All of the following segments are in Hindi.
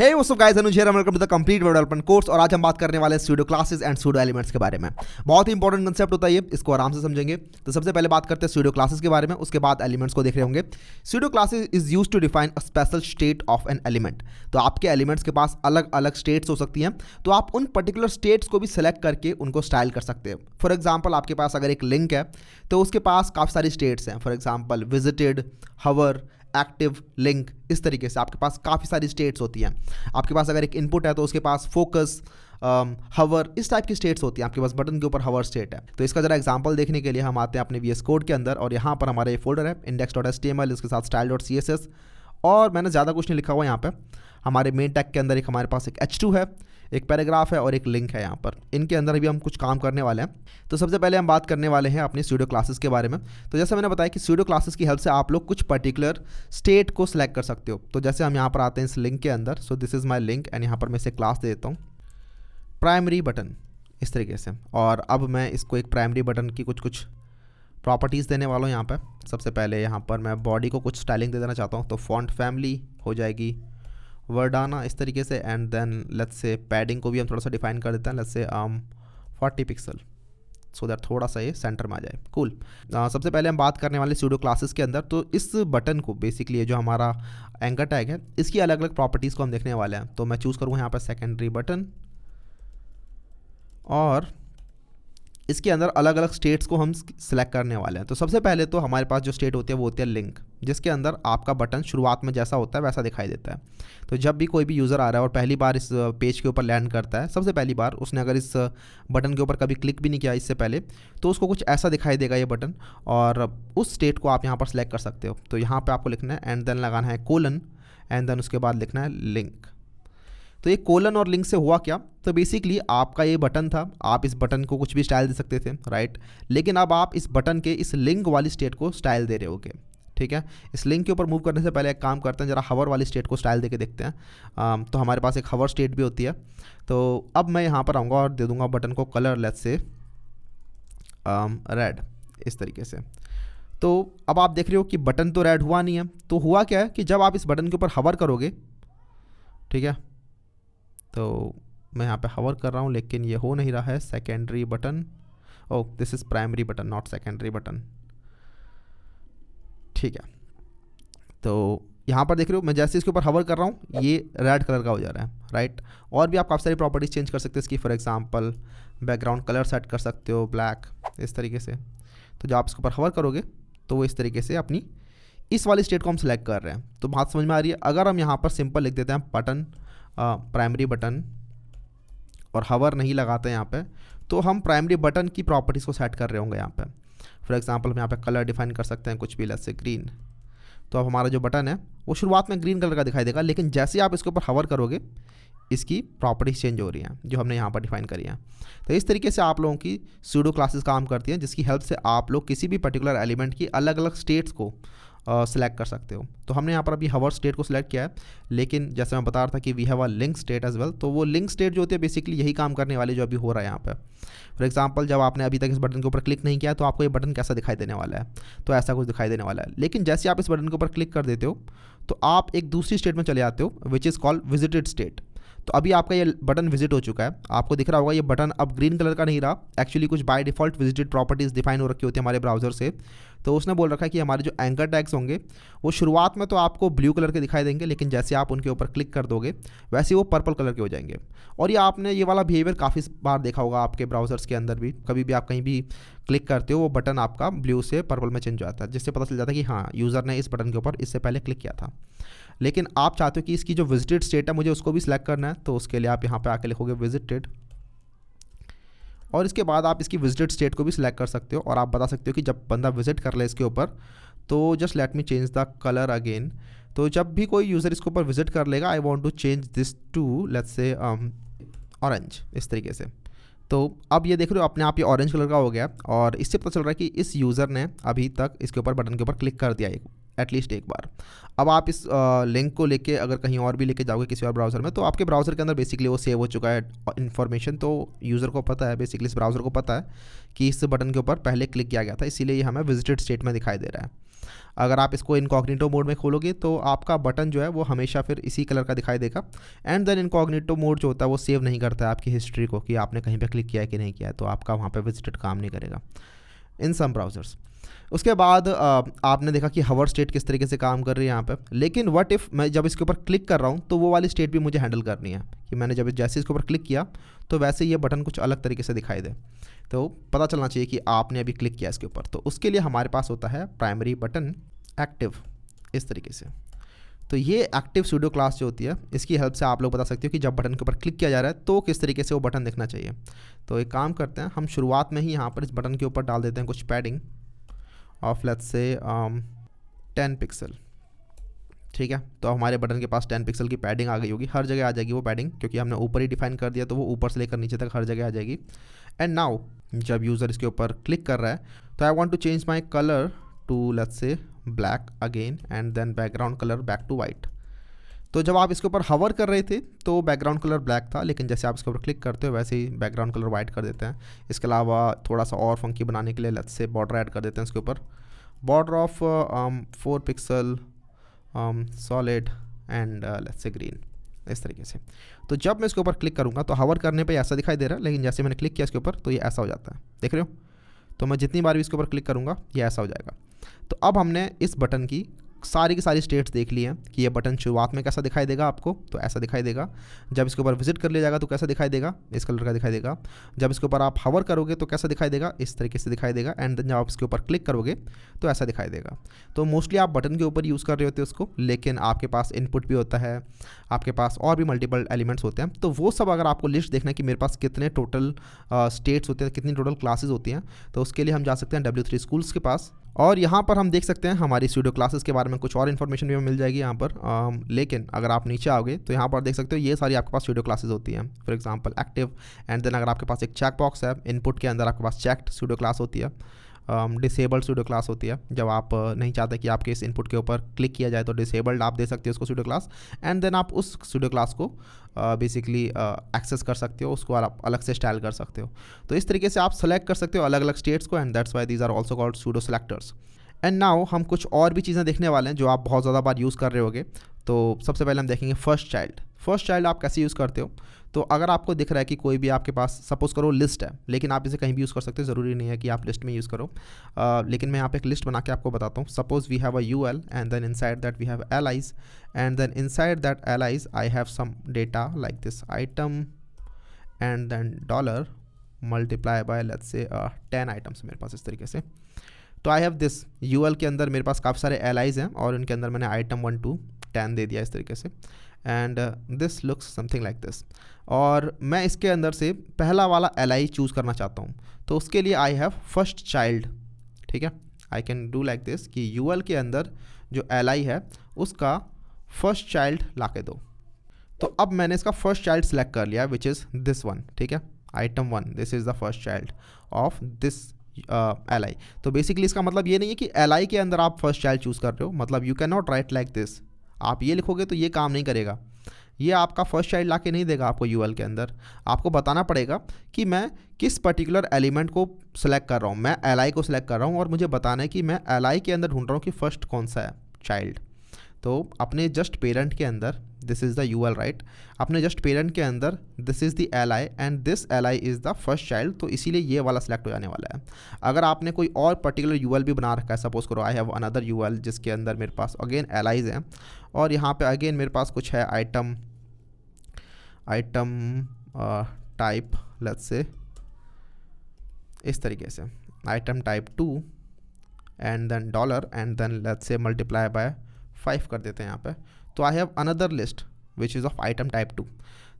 Hey what's up guys, Anuj here, welcome to the complete web development course. और आज हम बात करने वाले हैं pseudo classes and pseudo elements के बारे में। बहुत ही इंपॉर्टेंट कंसेप्ट होता है ये, इसको आराम से समझेंगे। तो सबसे पहले बात करते हैं सूडो क्लासेस के बारे में, उसके बाद एलिमेंट्स को देख रहे होंगे। Pseudo classes is used to define a special state of an element. तो आपके एलिमेंट्स के पास अलग अलग स्टेट्स हो सकती हैं, तो आप उन पर्टिकुलर स्टेट्स को भी सेलेक्ट करके उनको स्टाइल कर सकते हैं। फॉर एग्जाम्पल, आपके पास अगर एक लिंक है तो उसके पास काफ़ी सारी स्टेट्स हैं। For example visited, hover, active, link, इस तरीके से आपके पास काफ़ी सारी स्टेट्स होती हैं। आपके पास अगर एक इनपुट है तो उसके पास फोकस, हवर, इस टाइप की स्टेट्स होती हैं। आपके पास बटन के ऊपर हवर स्टेट है। तो इसका जरा एग्जांपल देखने के लिए हम आते हैं अपने VS कोड के अंदर, और यहाँ पर हमारा ये फोल्डर है index.html, इसके साथ style.css, और मैंने ज़्यादा कुछ नहीं लिखा हुआ यहाँ पे। हमारे मेन टैग के अंदर एक हमारे पास एक h2 है, एक पैराग्राफ है और एक लिंक है यहाँ पर। इनके अंदर भी हम कुछ काम करने वाले हैं। तो सबसे पहले हम बात करने वाले हैं अपनी सूडो क्लासेस के बारे में। तो जैसे मैंने बताया कि सूडो क्लासेस की हेल्प से आप लोग कुछ पर्टिकुलर स्टेट को सिलेक्ट कर सकते हो। तो जैसे हम यहाँ पर आते हैं इस लिंक के अंदर, so this is my link, and यहाँ पर मैं इसे क्लास दे देता हूँ प्राइमरी बटन, इस तरीके से। और अब मैं इसको एक प्राइमरी बटन की कुछ प्रॉपर्टीज़ देने वाला हूँ यहाँ पर। सबसे पहले यहाँ पर मैं बॉडी को कुछ स्टाइलिंग दे देना चाहता हूँ, तो फॉन्ट फैमिली हो जाएगी वर्डाना, इस तरीके से। And then let's say padding को भी हम थोड़ा सा डिफाइन कर देते हैं, let's say 40 pixel, so that थोड़ा सा ये सेंटर में आ जाए। कूल। सबसे पहले हम बात करने वाले सूडो क्लासेस के अंदर, तो इस बटन को बेसिकली ये जो हमारा एंकर टैग है, इसकी अलग अलग प्रॉपर्टीज़ को हम देखने वाले हैं। तो मैं चूज़ करूँगा यहाँ पर सेकेंडरी बटन, और इसके अंदर अलग अलग स्टेट्स को हम सिलेक्ट करने वाले हैं। तो सबसे पहले तो हमारे पास जो स्टेट होती है वो होती है लिंक, जिसके अंदर आपका बटन शुरुआत में जैसा होता है वैसा दिखाई देता है। तो जब भी कोई भी यूज़र आ रहा है और पहली बार इस पेज के ऊपर लैंड करता है, सबसे पहली बार उसने अगर इस बटन के ऊपर कभी क्लिक भी नहीं किया इससे पहले, तो उसको कुछ ऐसा दिखाई देगा ये बटन, और उस स्टेट को आप यहाँ पर सेलेक्ट कर सकते हो। तो यहाँ पर आपको लिखना है एंड देन लगाना है कोलन, एंड देन उसके बाद लिखना है लिंक। तो ये कोलन और लिंक से हुआ क्या, तो बेसिकली आपका ये बटन था, आप इस बटन को कुछ भी स्टाइल दे सकते थे, राइट। लेकिन अब आप इस बटन के इस लिंक वाली स्टेट को स्टाइल दे रहे होगे, ठीक है। इस लिंक के ऊपर मूव करने से पहले एक काम करते हैं, जरा हवर वाली स्टेट को स्टाइल दे के देखते हैं। तो हमारे पास एक हवर स्टेट भी होती है। तो अब मैं यहाँ पर आऊँगा और दे दूँगा बटन को कलर, लेट्स से रेड, इस तरीके से। तो अब आप देख रहे हो कि बटन तो रेड हुआ नहीं है। तो हुआ क्या है कि जब आप इस बटन के ऊपर हवर करोगे, ठीक है, तो मैं यहाँ पे हवर कर रहा हूँ लेकिन ये हो नहीं रहा है। Secondary button, oh this is primary button not secondary button, ठीक है। तो यहाँ पर देख रहे हो मैं जैसे इसके ऊपर हवर कर रहा हूँ ये रेड कलर का हो जा रहा है, राइट। और भी आप काफ़ी सारी प्रॉपर्टीज़ चेंज कर सकते हो इसकी। For example background colour set कर सकते हो ब्लैक, इस तरीके से। तो जब आप इसके ऊपर हवर करोगे तो वो इस तरीके से अपनी इस वाली स्टेट को हम सेलेक्ट कर रहे हैं। तो बात समझ में आ रही है। अगर हम यहाँ पर सिंपल लिख देते हैं बटन प्राइमरी बटन और हवर नहीं लगाते हैं यहाँ पे, तो हम प्राइमरी बटन की प्रॉपर्टीज़ को सेट कर रहे होंगे यहाँ पे। फॉर एग्जांपल हम यहाँ पे कलर डिफाइन कर सकते हैं कुछ भी, लेट्स से ग्रीन। तो अब हमारा जो बटन है वो शुरुआत में ग्रीन कलर का दिखाई देगा, लेकिन जैसे आप इसके ऊपर हवर करोगे इसकी प्रॉपर्टीज चेंज हो रही हैं जो हमने यहाँ पर डिफाइन करी हैं। तो इस तरीके से आप लोगों की सूडो क्लासेस काम करती हैं, जिसकी हेल्प से आप लोग किसी भी पर्टिकुलर एलिमेंट की अलग अलग स्टेट्स को सेलेक्ट कर सकते हो। तो हमने यहाँ पर अभी हवर स्टेट को सिलेक्ट किया है, लेकिन जैसे मैं बता रहा था कि we have a link state as well. तो वो लिंक स्टेट जो होती है बेसिकली यही काम करने वाली जो अभी हो रहा है यहाँ पे। फॉर एग्जांपल जब आपने अभी तक इस बटन के ऊपर क्लिक नहीं किया तो आपको ये बटन कैसा दिखाई देने वाला है, तो ऐसा कुछ दिखाई देने वाला है। लेकिन जैसे आप इस बटन के ऊपर क्लिक कर देते हो तो आप एक दूसरी स्टेट में चले जाते हो, विच इज़ कॉल्ड विजिटेड स्टेट। तो अभी आपका ये बटन विजिट हो चुका है, आपको दिख रहा होगा ये बटन अब ग्रीन कलर का नहीं रहा। एक्चुअली कुछ by default visited properties define हो रखी होती है हमारे ब्राउज़र से। तो उसने बोल रखा है कि हमारे जो एंकर टैग्स होंगे वो शुरुआत में तो आपको ब्लू कलर के दिखाई देंगे, लेकिन जैसे आप उनके ऊपर क्लिक कर दोगे वैसे वो पर्पल कलर के हो जाएंगे। और ये आपने ये वाला बिहेवियर काफ़ी बार देखा होगा आपके ब्राउज़र्स के अंदर भी। कभी भी आप कहीं भी क्लिक करते हो वो बटन आपका ब्लू से पर्पल में चेंज हो जाता है, जिससे पता चल जाता है कि हाँ यूज़र ने इस बटन के ऊपर इससे पहले क्लिक किया था। लेकिन आप चाहते हो कि इसकी जो विजिटेड स्टेट है मुझे उसको भी सिलेक्ट करना है, तो उसके लिए आप यहाँ पे आके लिखोगे विजिटेड, और इसके बाद आप इसकी विजिटेड स्टेट को भी सिलेक्ट कर सकते हो। और आप बता सकते हो कि जब बंदा विजिट कर ले इसके ऊपर तो just let me change the colour again. तो जब भी कोई यूज़र इसके ऊपर विजिट कर लेगा, I want to change this to let's say orange, इस तरीके से। तो अब ये देख रहे हो अपने आप ये ऑरेंज कलर का हो गया, और इससे पता चल रहा है कि इस यूज़र ने अभी तक इसके ऊपर बटन के ऊपर क्लिक कर दिया एटलीस्ट एक बार। अब आप इस लिंक को लेके अगर कहीं और भी लेके जाओगे किसी और ब्राउज़र में, तो आपके ब्राउज़र के अंदर बेसिकली वो सेव हो चुका है इन्फॉर्मेशन। तो यूज़र को पता है, बेसिकली इस ब्राउज़र को पता है कि इस बटन के ऊपर पहले क्लिक किया गया था, इसीलिए ये हमें विजिटेड स्टेट में दिखाई दे रहा है। अगर आप इसको इनकॉग्निटो मोड में खोलोगे तो आपका बटन जो है वो हमेशा फिर इसी कलर का दिखाई देगा। एंड देन इनकॉग्निटो मोड जो होता है वो सेव नहीं करता है आपकी हिस्ट्री को कि आपने कहीं पे क्लिक किया है कि नहीं किया है, तो आपका वहाँ पे विजिटेड काम नहीं करेगा इन सम ब्राउज़र्स। उसके बाद आपने देखा कि हवर स्टेट किस तरीके से काम कर रही है यहाँ पे, लेकिन व्हाट इफ़ मैं जब इसके ऊपर क्लिक कर रहा हूँ तो वो वाली स्टेट भी मुझे हैंडल करनी है कि मैंने जब जैसे इसके ऊपर क्लिक किया तो वैसे ये बटन कुछ अलग तरीके से दिखाई दे, तो पता चलना चाहिए कि आपने अभी क्लिक किया इसके ऊपर। तो उसके लिए हमारे पास होता है प्राइमरी बटन एक्टिव इस तरीके से। तो ये एक्टिव सूडो क्लास जो होती है इसकी हेल्प से आप लोग बता सकते हो कि जब बटन के ऊपर क्लिक किया जा रहा है तो किस तरीके से वो बटन दिखना चाहिए। तो एक काम करते हैं, हम शुरुआत में ही यहाँ पर इस बटन के ऊपर डाल देते हैं कुछ padding of let's say 10 pixel. ठीक है, तो हमारे बटन के पास 10 पिक्सल की पैडिंग आ गई होगी, हर जगह आ जाएगी वो पैडिंग क्योंकि हमने ऊपर ही डिफाइन कर दिया, तो वो ऊपर से लेकर नीचे तक हर जगह आ जाएगी। एंड नाउ जब यूज़र इसके ऊपर क्लिक कर रहा है तो I want to change my colour to let's say black again and then background colour back to white. तो जब आप इसके ऊपर हवर कर रहे थे तो बैकग्राउंड कलर ब्लैक था, लेकिन जैसे आप इसके ऊपर क्लिक करते हो वैसे ही बैकग्राउंड कलर वाइट कर देते हैं। इसके अलावा थोड़ा सा और फंकी बनाने के लिए लेट्स से बॉर्डर ऐड कर देते हैं इसके ऊपर, border of 4 pixel solid and let's say green इस तरीके से। तो जब मैं इसके ऊपर क्लिक करूँगा तो हवर करने पे ऐसा दिखाई दे रहा है, लेकिन जैसे मैंने क्लिक किया इसके ऊपर तो ये ऐसा हो जाता है, देख रहे हो। तो मैं जितनी बार भी इसके ऊपर क्लिक करूँगा ये ऐसा हो जाएगा। तो अब हमने इस बटन की सारी की सारी स्टेट्स देख ली हैं कि ये बटन शुरुआत में कैसा दिखाई देगा आपको, तो ऐसा दिखाई देगा। जब इसके ऊपर विजिट कर लिया जाएगा तो कैसा दिखाई देगा, इस कलर का दिखाई देगा। जब इसके ऊपर आप हवर करोगे तो कैसा दिखाई देगा, इस तरीके से दिखाई देगा। एंड देन जब आप इसके ऊपर क्लिक करोगे तो ऐसा दिखाई देगा। तो मोस्टली आप बटन के ऊपर यूज़ कर रहे होते हैं उसको, लेकिन आपके पास इनपुट भी होता है, आपके पास और भी मल्टीपल एलिमेंट्स होते हैं। तो वो सब अगर आपको लिस्ट देखना है कि मेरे पास कितने टोटल स्टेट्स होते हैं, कितनी टोटल क्लासेस होती हैं, तो उसके लिए हम जा सकते हैं W3 स्कूल्स के पास। और यहाँ पर हम देख सकते हैं हमारी सूडो क्लासेस के बारे में कुछ और इन्फॉर्मेशन भी हमें मिल जाएगी यहाँ पर। लेकिन अगर आप नीचे आओगे तो यहाँ पर देख सकते हो ये सारी आपके पास सूडो क्लासेस होती हैं, for example active. And then अगर आपके पास एक चेक बॉक्स है इनपुट के अंदर, आपके पास चेक्ड सूडो क्लास होती है, डिसेबल्ड सूडो क्लास होती है। जब आप नहीं चाहते कि आपके इस इनपुट के ऊपर क्लिक किया जाए तो डिसेबल्ड आप दे सकते हो उसको सूडो क्लास। एंड देन आप उस सूडो क्लास को बेसिकली एक्सेस कर सकते हो, उसको आप अलग से स्टाइल कर सकते हो। तो इस तरीके से आप सेलेक्ट कर सकते हो अलग अलग स्टेट्स को, and that's why these are also called pseudo selectors. And now हम कुछ और भी चीज़ें देखने वाले हैं जो आप बहुत ज़्यादा बार यूज़ कर रहे होगे। तो सबसे पहले हम देखेंगे फर्स्ट चाइल्ड। फर्स्ट चाइल्ड आप कैसे यूज़ करते हो, तो अगर आपको दिख रहा है कि कोई भी आपके पास सपोज करो लिस्ट है, लेकिन आप इसे कहीं भी यूज़ कर सकते हो, ज़रूरी नहीं है कि आप लिस्ट में यूज़ करो। लेकिन मैं यहाँ पे एक लिस्ट बना के आपको बताता हूँ। Suppose we have a UL and then inside that we have allies and then inside that allies I have some data like this item and then dollar multiply by let's say 10 items मेरे पास इस तरीके से। तो आई हैव दिस UL के अंदर मेरे पास काफ़ी सारे allies हैं और उनके अंदर मैंने आइटम 1 to 10 दे दिया इस तरीके से। And this looks something like this. और मैं इसके अंदर से पहला वाला ally चूज़ करना चाहता हूँ, तो उसके लिए आई हैव फर्स्ट चाइल्ड। ठीक है, I can do like this कि UL के अंदर जो ally है उसका फर्स्ट चाइल्ड ला के दो। तो अब मैंने इसका फर्स्ट चाइल्ड सेलेक्ट कर लिया विच इज़ दिस वन। ठीक है, item 1, this is the first child of this ally। तो बेसिकली इसका मतलब ये नहीं है कि ally के अंदर आप फर्स्ट चाइल्ड चूज़ कर रहे हो, मतलब you can not right like this. आप ये लिखोगे तो ये काम नहीं करेगा, ये आपका फर्स्ट चाइल्ड ला के नहीं देगा आपको UL के अंदर। आपको बताना पड़ेगा कि मैं किस पर्टिकुलर एलिमेंट को सिलेक्ट कर रहा हूँ, मैं ally को सिलेक्ट कर रहा हूँ और मुझे बताना है कि मैं ally के अंदर ढूंढ रहा हूँ कि फर्स्ट कौन सा है चाइल्ड। तो अपने जस्ट पेरेंट के अंदर this is the UL right, अपने जस्ट पेरेंट के अंदर this is the ally and this ally is the first child. तो इसीलिए ये वाला सिलेक्ट हो जाने वाला है। अगर आपने कोई और पर्टिकुलर UL भी बना रखा है, सपोज करो आई हैव अनदर UL जिसके अंदर मेरे पास अगेन allies हैं और यहाँ पे अगेन मेरे पास कुछ है आइटम टाइप लेट्स से इस तरीके से item type 2 and then dollar and then let's say multiply by 5 कर देते हैं यहाँ पे। तो I have another list which is of item type 2।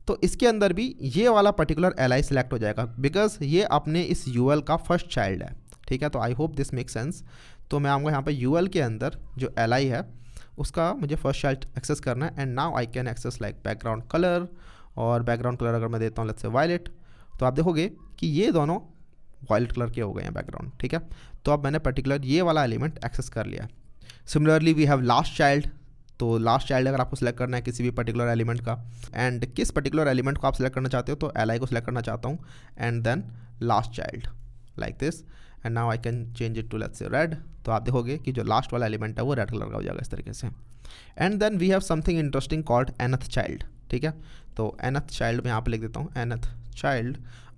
तो इसके अंदर भी ये वाला पर्टिकुलर ally सेलेक्ट हो जाएगा बिकॉज ये अपने इस UL का फर्स्ट चाइल्ड है। ठीक है, तो I hope this make sense. तो मैं आऊँगा यहाँ पे UL के अंदर जो ally है उसका मुझे फर्स्ट चाइल्ड एक्सेस करना है। And now I can access like background colour, और बैकग्राउंड कलर अगर मैं देता हूँ लेट्स से वायलेट, तो आप देखोगे कि ये दोनों वायलेट कलर के हो गए हैं बैकग्राउंड। ठीक है, तो अब मैंने पर्टिकुलर ये वाला एलिमेंट एक्सेस कर लिया। Similarly we have last child. तो लास्ट चाइल्ड अगर आपको सेलेक्ट करना है किसी भी पर्टिकुलर एलिमेंट का, एंड किस पर्टिकुलर एलिमेंट को आप सेलेक्ट करना चाहते हो, तो ally को सेलेक्ट करना चाहता हूँ and then last child like this. And now I can change it to let's say red. तो आप देखोगे कि जो लास्ट वाला एलिमेंट है वो रेड कलर का हो जाएगा इस तरीके से। And then we have something interesting called nth child, ठीक है। तो nth चाइल्ड मैं यहाँ पे लिख देता हूँ nth child,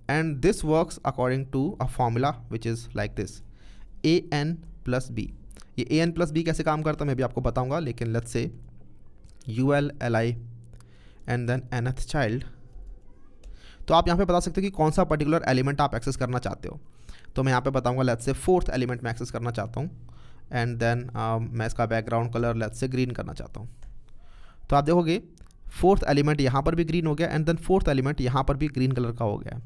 and this works according to a formula which is like this an plus B. ये an प्लस बी कैसे काम करता है मैं भी आपको बताऊँगा, लेकिन let's say ULLI and then nth child. तो आप यहाँ पे बता सकते हो कि कौन सा पर्टिकुलर एलिमेंट आप एक्सेस करना चाहते हो। तो मैं यहाँ पे बताऊँगा लेट्स से फोर्थ एलिमेंट मैं एक्सेस करना चाहता हूँ, एंड देन मैं इसका background colour let's say green करना चाहता हूँ। तो आप देखोगे फोर्थ एलिमेंट यहाँ पर भी ग्रीन हो गया, एंड देन फोर्थ एलिमेंट यहाँ पर भी ग्रीन कलर का हो गया।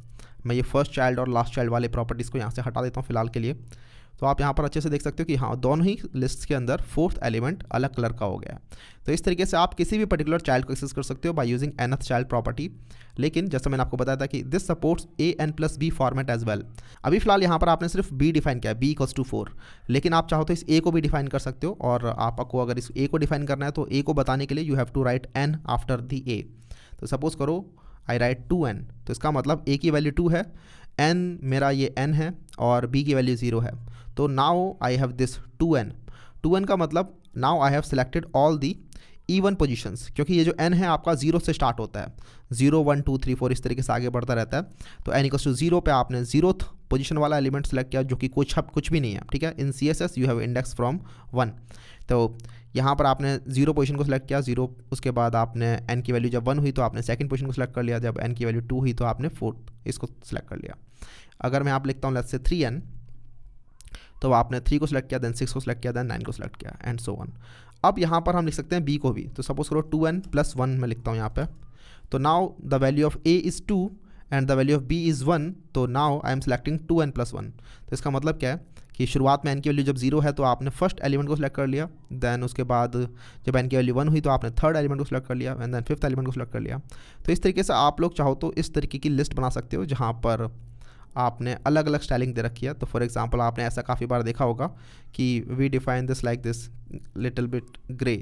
मैं ये फर्स्ट चाइल्ड और लास्ट चाइल्ड वाले प्रॉपर्टीज़ को यहाँ से हटा देता हूँ फिलहाल के लिए। तो आप यहाँ पर अच्छे से देख सकते हो कि हाँ, दोनों ही लिस्ट के अंदर फोर्थ एलिमेंट अलग कलर का हो गया है। तो इस तरीके से आप किसी भी पर्टिकुलर चाइल्ड को एक्सेस कर सकते हो by using nth child property. लेकिन जैसे मैंने आपको बताया था कि this supports an plus B format as well. अभी फिलहाल यहाँ पर आपने सिर्फ b डिफाइन किया है, b इक्वल्स टू 4, लेकिन आप चाहो तो इस a को भी डिफाइन कर सकते हो। और आपको अगर इस a को डिफाइन करना है तो a को बताने के लिए you have to write n after the a। तो सपोज करो आई राइट 2n, तो इसका मतलब a की वैल्यू 2 है, n मेरा ये n है और b की वैल्यू 0 है। तो now I have this 2n का मतलब now I have selected all the even positions, क्योंकि ये जो n है आपका 0 से स्टार्ट होता है, 0 1 2 3 4 इस तरीके से आगे बढ़ता रहता है। तो n इक्वल्स टू 0 पे आपने 0th पोजीशन वाला एलिमेंट सेलेक्ट किया, जो कि कुछ भी नहीं है, ठीक है। इन CSS you have index from 1। तो यहाँ पर आपने 0 पोजीशन को सिलेक्ट किया, 0, उसके बाद आपने n की वैल्यू जब 1 हुई तो आपने सेकंड पोजीशन को सिलेक्ट कर लिया, जब n की वैल्यू 2 हुई तो आपने फोर्थ इसको सिलेक्ट कर लिया। अगर मैं आप लिखता हूँ लेट्स से 3n, तो आपने 3 को सिलेक्ट किया, देन 6 को सिलेक्ट किया, देन 9 को सिलेक्ट किया, एंड सो ऑन। अब यहाँ पर हम लिख सकते हैं b को भी। तो सपोज करो 2n प्लस 1 मैं लिखता हूँ यहाँ पे। तो now the value of a is 2 and the value of b is 1, तो now I am selecting 2n plus 1। तो इसका मतलब क्या है कि शुरुआत में n की वैल्यू जब 0 है तो आपने फर्स्ट एलिमेंट को सिलेक्ट कर लिया, देन उसके बाद जब n की वैल्यू 1 हुई तो आपने थर्ड एलिमेंट को सिलेक्ट कर लिया, एंड देन फिफ्थ एलिमेंट को सिलेक्ट कर लिया। तो इस तरीके से आप लोग चाहो तो इस तरीके की लिस्ट बना सकते हो जहाँ पर आपने अलग अलग स्टाइलिंग दे रखी है। तो फॉर एग्जांपल आपने ऐसा काफ़ी बार देखा होगा कि we define this like this little bit grey,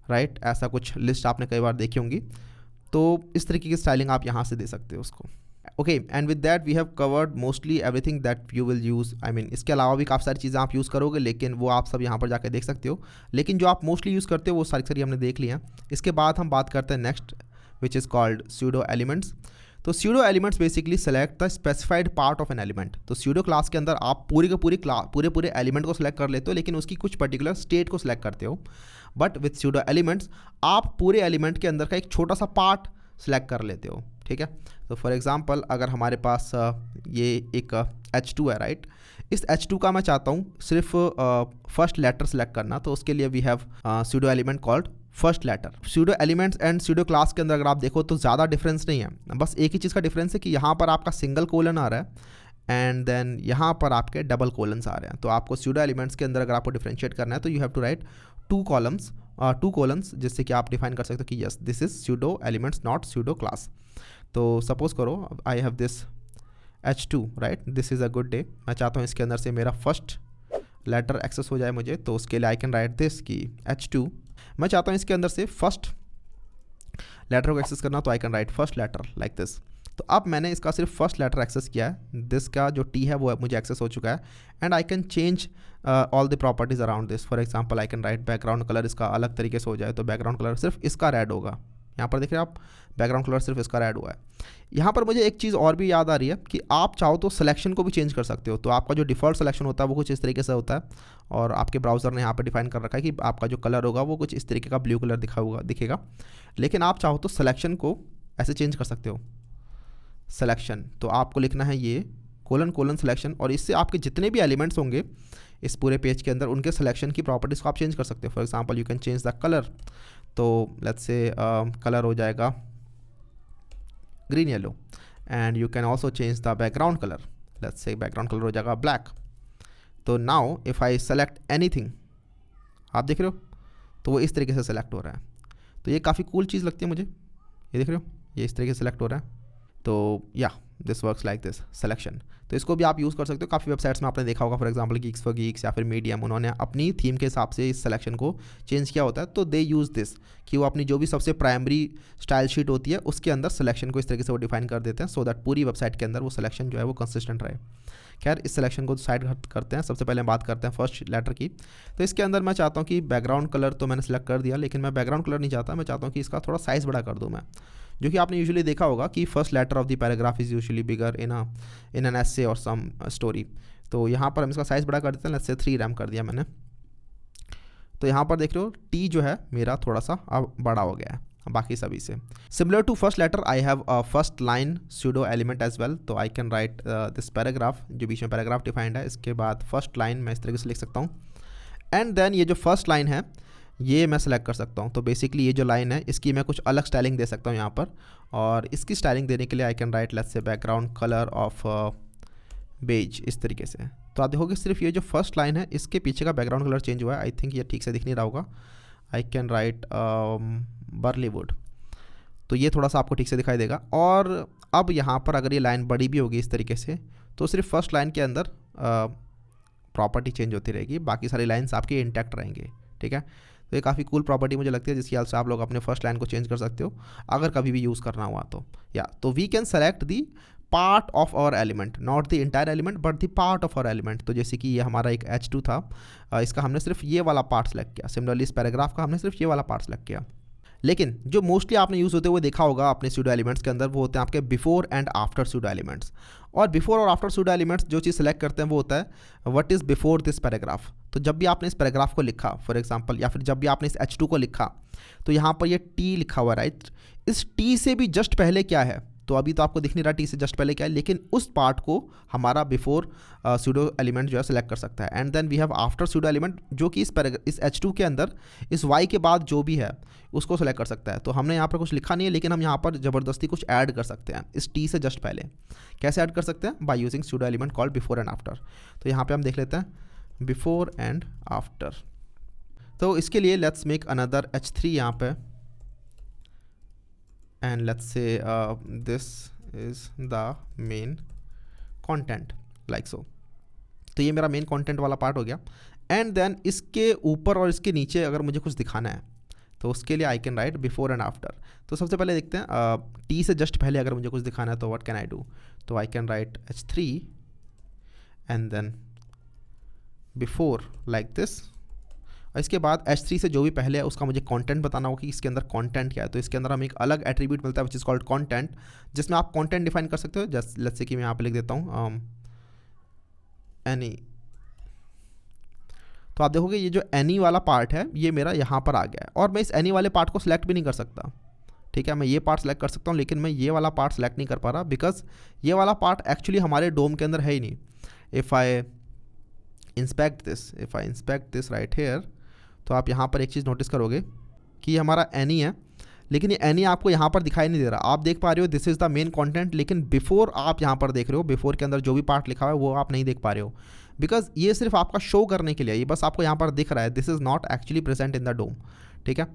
right, ऐसा कुछ लिस्ट आपने कई बार देखी होंगी। तो इस तरीके की स्टाइलिंग आप यहाँ से दे सकते हो उसको। Okay, and with that we have covered mostly everything that you will use. I mean इसके अलावा भी काफ़ी सारी चीज़ें आप यूज़ करोगे, लेकिन वो आप सब यहाँ पर जाकर देख सकते हो। लेकिन जो आप मोस्टली यूज़ करते हो वो सारी हमने देख लिया। इसके बाद हम बात करते हैं next, which is called pseudo elements. तो pseudo elements basically select the specified part of an element. तो स्यूडो क्लास के अंदर आप पूरे एलिमेंट को सिलेक्ट कर लेते हो, लेकिन उसकी कुछ पर्टिकुलर स्टेट को सिलेक्ट करते हो। बट विथ स्यूडो एलिमेंट्स आप पूरे एलिमेंट के अंदर का एक छोटा सा पार्ट सिलेक्ट कर लेते हो, ठीक है। तो फॉर एग्जांपल अगर हमारे पास ये एक H2 है, राइट, इस H2 का मैं चाहता हूँ सिर्फ फर्स्ट लेटर सेलेक्ट करना, तो उसके लिए we have pseudo element called first letter. Pseudo elements and pseudo class के अंदर अगर आप देखो तो ज़्यादा डिफरेंस नहीं है, बस एक ही चीज़ का डिफरेंस है कि यहाँ पर आपका सिंगल कोलन आ रहा है एंड देन यहाँ पर आपके डबल कोलन्स आ रहे हैं। तो आपको स्यूडो एलिमेंट्स के अंदर अगर आपको डिफरेंशिएट करना है तो you have to write two colons, जिससे कि आप डिफाइन कर सकते हो कि yes this is pseudo elements not pseudo class. तो सपोज करो I have this H2, right, this is a good day. मैं चाहता हूँ इसके अंदर से मेरा फर्स्ट लेटर एक्सेस हो जाए मुझे, तो उसके लिए आई कैन राइट दिस कि H2, मैं चाहता हूँ इसके अंदर से फर्स्ट लेटर को एक्सेस करना, तो I can write first letter like this. तो अब मैंने इसका सिर्फ फर्स्ट लेटर एक्सेस किया है, दिस का जो T है वो मुझे एक्सेस हो चुका है, and I can change all the properties around this. For example I can write background colour इसका अलग तरीके से हो जाए, तो बैकग्राउंड कलर सिर्फ इसका रेड होगा। यहाँ पर देख रहे हैं आप, बैकग्राउंड कलर सिर्फ इसका रेड हुआ है। यहाँ पर मुझे एक चीज़ और भी याद आ रही है कि आप चाहो तो सिलेक्शन को भी चेंज कर सकते हो। तो आपका जो डिफ़ॉल्ट सिलेक्शन होता है वो कुछ इस तरीके से होता है, और आपके ब्राउज़र ने यहाँ पर डिफाइन कर रखा है कि आपका जो कलर होगा वो कुछ इस तरीके का ब्लू कलर दिखेगा। लेकिन आप चाहो तो सिलेक्शन को ऐसे चेंज कर सकते हो। सिलेक्शन, तो आपको लिखना है ये कोलन सिलेक्शन, और इससे आपके जितने भी एलिमेंट्स होंगे इस पूरे पेज के अंदर उनके सिलेक्शन की प्रॉपर्टीज़ को आप चेंज कर सकते हो। For example you can change the colour, तो लेट्स से कलर हो जाएगा green yellow, and you can also change the background colour, let's say background colour हो जाएगा ब्लैक। तो now if I select anything, आप देख रहे हो, तो वो इस तरीके से सेलेक्ट हो रहा है। तो ये काफ़ी कूल चीज़ लगती है मुझे, ये देख रहे हो, ये इस तरीके से सेलेक्ट हो रहा है। तो या this works like this selection. तो इसको भी आप यूज़ कर सकते हो। काफ़ी वेबसाइट्स में आपने देखा होगा, for example Geeks for Geeks या फिर मीडियम, उन्होंने अपनी थीम के हिसाब से इस सिलेक्शन को चेंज किया होता है। तो दे यूज़ दिस कि वो अपनी जो भी सबसे प्राइमरी स्टाइल शीट होती है उसके अंदर सिलेक्शन को इस तरीके से वो डिफाइन कर देते हैं, सो दैट पूरी वेबसाइट के अंदर वो सिलेक्शन जो है वो कंसिस्टेंट रहे। खैर, इस सिलेक्शन को साइड करते हैं। सबसे पहले हम बात करते हैं फर्स्ट लेटर की। तो इसके अंदर मैं चाहता हूँ कि बैकग्राउंड कलर तो मैंने सेलेक्ट कर दिया, लेकिन मैं बैकग्राउंड कलर नहीं चाहता, मैं चाहता हूँ कि इसका थोड़ा साइज़ बड़ा कर दूँ मैं, जो कि आपने यूजुअली देखा होगा कि first letter of the paragraph is usually bigger in an essay और सम स्टोरी। तो यहाँ पर हम इसका साइज़ बड़ा कर देते हैं, लेट्स से 3 रैम कर दिया मैंने। तो यहाँ पर देख रहे हो टी जो है मेरा थोड़ा सा अब बड़ा हो गया है बाकी सभी से। Similar to first letter I have a first line pseudo element as well. तो I can write this paragraph, जो बीच में पैराग्राफ डिफाइंड है, इसके बाद फर्स्ट लाइन मैं इस तरीके से लिख सकता हूँ। एंड देन ये जो फर्स्ट लाइन है ये मैं सेलेक्ट कर सकता हूँ। तो बेसिकली ये जो लाइन है इसकी मैं कुछ अलग स्टाइलिंग दे सकता हूँ यहाँ पर, और इसकी स्टाइलिंग देने के लिए I can write let's say background colour of beige, इस तरीके से। तो आप देखोगे सिर्फ ये जो फर्स्ट लाइन है इसके पीछे का बैकग्राउंड कलर चेंज हुआ है। आई थिंक ये ठीक से दिख नहीं रहा होगा। आई कैन राइट बर्लीवुड, तो ये थोड़ा सा आपको ठीक से दिखाई देगा। और अब यहाँ पर अगर ये लाइन बड़ी भी होगी इस तरीके से, तो सिर्फ फर्स्ट लाइन के अंदर प्रॉपर्टी चेंज होती रहेगी, बाकी सारी लाइन्स आपकी इंटैक्ट रहेंगे। ठीक है, तो ये काफ़ी कूल प्रॉपर्टी मुझे लगती है, जिसकी हेल्प से आप लोग अपने फर्स्ट लाइन को चेंज कर सकते हो अगर कभी भी यूज़ करना हुआ तो। या तो we can select the part of our element, not the entire element but the part of our element. तो जैसे कि ये हमारा एक H2 था, इसका हमने सिर्फ ये वाला पार्ट सेलेक्ट किया। सिमिलरली इस पैराग्राफ का हमने सिर्फ ये वाला पार्ट सेलेक्ट किया। लेकिन जो मोस्टली आपने यूज़ होते हुए देखा होगा अपने सूडो एलिमेंट्स के अंदर, वो होते हैं आपके before and after pseudo elements. और बिफोर और आफ्टर सूडो एलिमेंट्स जो चीज़ सेलेक्ट करते हैं वो होता है what is before this paragraph. तो जब भी आपने इस पैराग्राफ को लिखा फॉर एग्जांपल, या फिर जब भी आपने इस H2 को लिखा, तो यहाँ पर ये T लिखा हुआ, राइट। इस T से भी जस्ट पहले क्या है, तो अभी तो आपको दिख नहीं रहा T से जस्ट पहले क्या है, लेकिन उस पार्ट को हमारा बिफोर सूडो एलिमेंट जो है सेलेक्ट कर सकता है। And then we have after pseudo element, जो कि इस H2 के अंदर इस Y के बाद जो भी है उसको सेलेक्ट कर सकता है। तो हमने यहाँ पर कुछ लिखा नहीं है, लेकिन हम यहाँ पर ज़बरदस्ती कुछ ऐड कर सकते हैं इस T से जस्ट पहले। कैसे ऐड कर सकते हैं? By using pseudo element called before and after. तो यहाँ पर हम देख लेते हैं बिफोर एंड आफ्टर। तो इसके लिए लेट्स मेक अनदर H3 यहाँ पे, and let's say this is the main content like so। तो ये मेरा मेन कंटेंट वाला पार्ट हो गया। एंड देन इसके ऊपर और इसके नीचे अगर मुझे कुछ दिखाना है तो उसके लिए I can right before and after. तो सबसे पहले देखते हैं टी से जस्ट पहले अगर मुझे कुछ दिखाना है तो व्हाट कैन आई डू। तो I can write H3 and then before like this. और इसके बाद H3 से जो भी पहले है उसका मुझे कंटेंट बताना होगा कि इसके अंदर कंटेंट क्या है। तो इसके अंदर हमें एक अलग एट्रीब्यूट मिलता है विच इज़ कॉल्ड कंटेंट, जिसमें आप कंटेंट डिफाइन कर सकते हो। जस्ट लेट्स से कि मैं यहाँ पे लिख देता हूँ एनी। तो आप देखोगे ये जो एनी वाला पार्ट है ये मेरा यहाँ पर आ गया है, और मैं इस एनी वाले पार्ट को सिलेक्ट भी नहीं कर सकता। ठीक है, मैं ये पार्ट सेलेक्ट कर सकता हूँ, लेकिन मैं ये वाला पार्ट सेलेक्ट नहीं कर पा रहा, बिकॉज ये वाला पार्ट एक्चुअली हमारे डोम के अंदर है ही नहीं। If I inspect this right here, तो आप यहाँ पर एक चीज़ नोटिस करोगे कि ये हमारा एनी है, लेकिन ये एनी आपको यहाँ पर दिखाई नहीं दे रहा। आप देख पा रहे हो this is the main content, लेकिन बिफोर आप यहाँ पर देख रहे हो, बिफोर के अंदर जो भी पार्ट लिखा हुआ है वो आप नहीं देख पा रहे हो, बिकॉज ये सिर्फ आपका शो करने के लिए, ये बस आपको यहाँ पर दिख रहा है। This is not actually present in the DOM. ठीक है,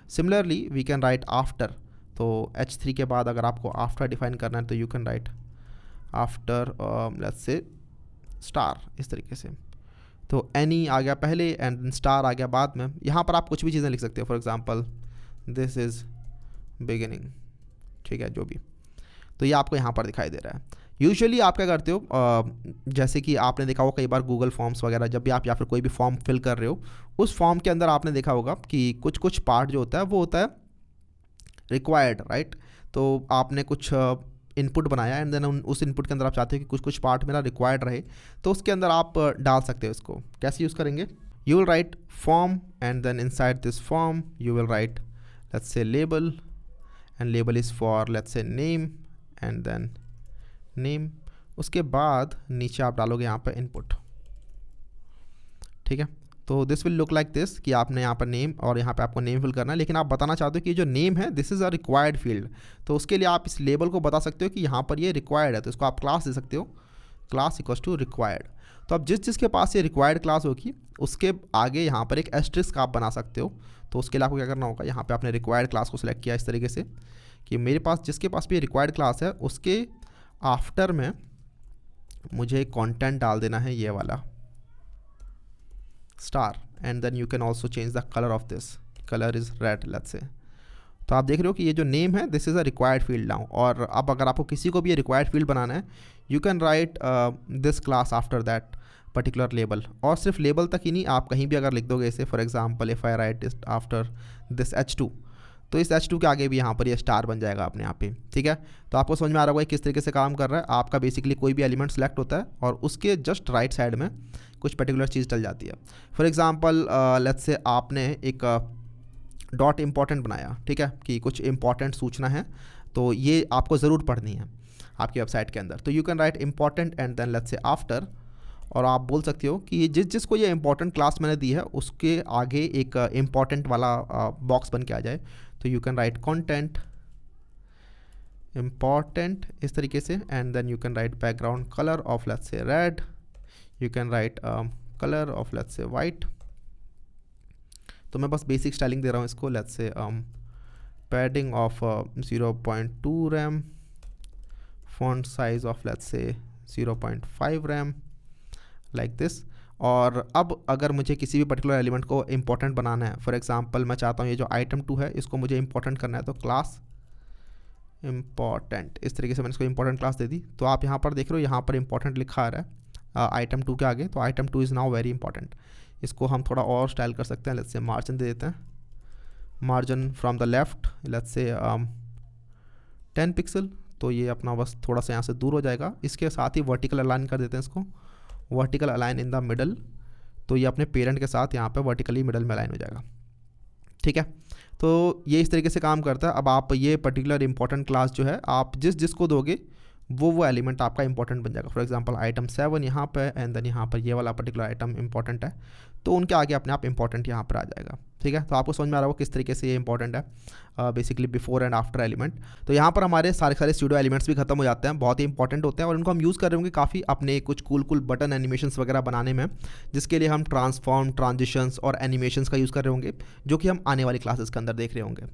similarly we can write after. तो H3 के बाद अगर आपको आफ्टर डिफाइन करना है तो you can write after let's say star, इस तरीके से। तो एनी आ गया पहले एंड स्टार आ गया बाद में। यहाँ पर आप कुछ भी चीज़ें लिख सकते हो, for example this is beginning. ठीक है, जो भी, तो ये आपको यहाँ पर दिखाई दे रहा है। यूजुअली आप क्या करते हो, जैसे कि आपने देखा होगा कई बार गूगल फॉर्म्स वगैरह, जब भी आप या फिर कोई भी फॉर्म फिल कर रहे हो, उस फॉर्म के अंदर आपने देखा होगा कि कुछ कुछ पार्ट जो होता है वो होता है रिक्वायर्ड, राइट। तो आपने कुछ इनपुट बनाया एंड देन उस इनपुट के अंदर आप चाहते हो कि कुछ कुछ पार्ट मेरा रिक्वायर्ड रहे, तो उसके अंदर आप डाल सकते हो। इसको कैसे यूज़ करेंगे? You will write form and then inside this form you will write let's say label, and label is for let's say name and then name. उसके बाद नीचे आप डालोगे यहाँ पर इनपुट। ठीक है, तो this will look like this कि आपने यहाँ पर नेम और यहाँ पे आपको नेम फिल करना है, लेकिन आप बताना चाहते हो कि जो नेम है this is a required field. तो उसके लिए आप इस लेबल को बता सकते हो कि यहाँ पर ये रिक्वायर्ड है, तो इसको आप क्लास दे सकते हो, क्लास इक्वल्स टू रिक्वायर्ड। तो अब जिसके पास ये रिक्वायर्ड क्लास होगी उसके आगे यहाँ पर एक एस्ट्रिस्क आप बना सकते हो। तो उसके लिए आपको क्या करना होगा, यहाँ पर आपने रिक्वायर्ड क्लास को सिलेक्ट किया इस तरीके से कि मेरे पास जिसके पास भी रिक्वायर्ड क्लास है उसके आफ्टर में मुझे कंटेंट डाल देना है ये वाला star, and then you can also change the colour of this, colour is red let's say. तो आप देख रहे हो कि ये जो नेम है this is a required field now. और अब अगर आपको किसी को भी ये रिक्वायर्ड फील्ड बनाना है, you can write this class after that particular label. और सिर्फ लेबल तक ही नहीं, आप कहीं भी अगर लिख दोगे इसे, for example if I right after this H2, तो इस H2 के आगे भी यहाँ पर ये स्टार बन जाएगा अपने आप ही। ठीक है, तो आपको समझ में आ रहा होगा किस तरीके से काम कर रहा है। आपका बेसिकली कोई भी एलिमेंट सेलेक्ट होता है और उसके जस्ट राइट साइड में कुछ पर्टिकुलर चीज़ डल जाती है। फॉर एग्जांपल लेट्स से आपने एक डॉट इम्पॉर्टेंट बनाया, ठीक है, कि कुछ इंपॉर्टेंट सूचना है तो ये आपको ज़रूर पढ़नी है आपकी वेबसाइट के अंदर। तो you can write important and then let's say after, और आप बोल सकते हो कि जिसको ये इंपॉर्टेंट क्लास मैंने दी है उसके आगे एक इंपॉर्टेंट वाला बॉक्स बन के आ जाए। तो you can write content important इस तरीके से, and then you can write background colour of let's say red, you can write colour of let's say white. तो मैं बस बेसिक स्टाइलिंग दे रहा हूँ इसको, let's say padding of 0.2 RAM, font size of let's से 0.5 रैम, लाइक दिस। और अब अगर मुझे किसी भी पर्टिकुलर एलिमेंट को इंपॉर्टेंट बनाना है, फॉर एग्जांपल मैं चाहता हूँ ये जो आइटम 2 है इसको मुझे इंपॉर्टेंट करना है, तो क्लास इंपॉर्टेंट इस तरीके से मैंने इसको इंपॉर्टेंट क्लास दे दी। तो आप यहाँ पर देख रहे हो यहाँ पर इंपॉर्टेंट लिखा आ रहा है आइटम 2 के आगे, तो item 2 is now very important. इसको हम थोड़ा और स्टाइल कर सकते हैं, लेट्स से मार्जिन दे देते हैं, margin from the left let's say 10 pixel. तो ये अपना बस थोड़ा सा यहाँ से दूर हो जाएगा। इसके साथ ही वर्टिकल अलाइन कर देते हैं इसको, vertical align in the middle, तो ये अपने पेरेंट के साथ यहाँ पे वर्टिकली मिडल में अलाइन हो जाएगा। ठीक है, तो ये इस तरीके से काम करता है। अब आप ये पर्टिकुलर इंपॉर्टेंट क्लास जो है आप जिसको दोगे वो एलिमेंट आपका इंपॉर्टेंट बन जाएगा। फॉर एग्जांपल आइटम 7 यहाँ पे, एंड देन यहाँ पर ये वाला पर्टिकुलर आइटम इंपॉर्टेंट है, तो उनके आगे अपने आप इंपॉर्टेंट यहाँ पर आ जाएगा। ठीक है, तो आपको समझ में आ रहा होगा किस तरीके से ये इंपॉर्टेंट है basically before and after element. तो यहाँ पर हमारे सारे स्टूडियो एलिमेंट्स भी खत्म हो जाते हैं, बहुत ही इंपॉर्टेंट होते हैं और इनको हम यूज़ कर रहे होंगे काफ़ी अपने कुछ कूल बटन एनिमेशंस वगैरह बनाने में, जिसके लिए हम ट्रांसफॉर्म, ट्रांजिशंस और एनिमेशंस का यूज़ कर रहे होंगे, जो कि हम आने वाली क्लासेस के अंदर देख रहे होंगे।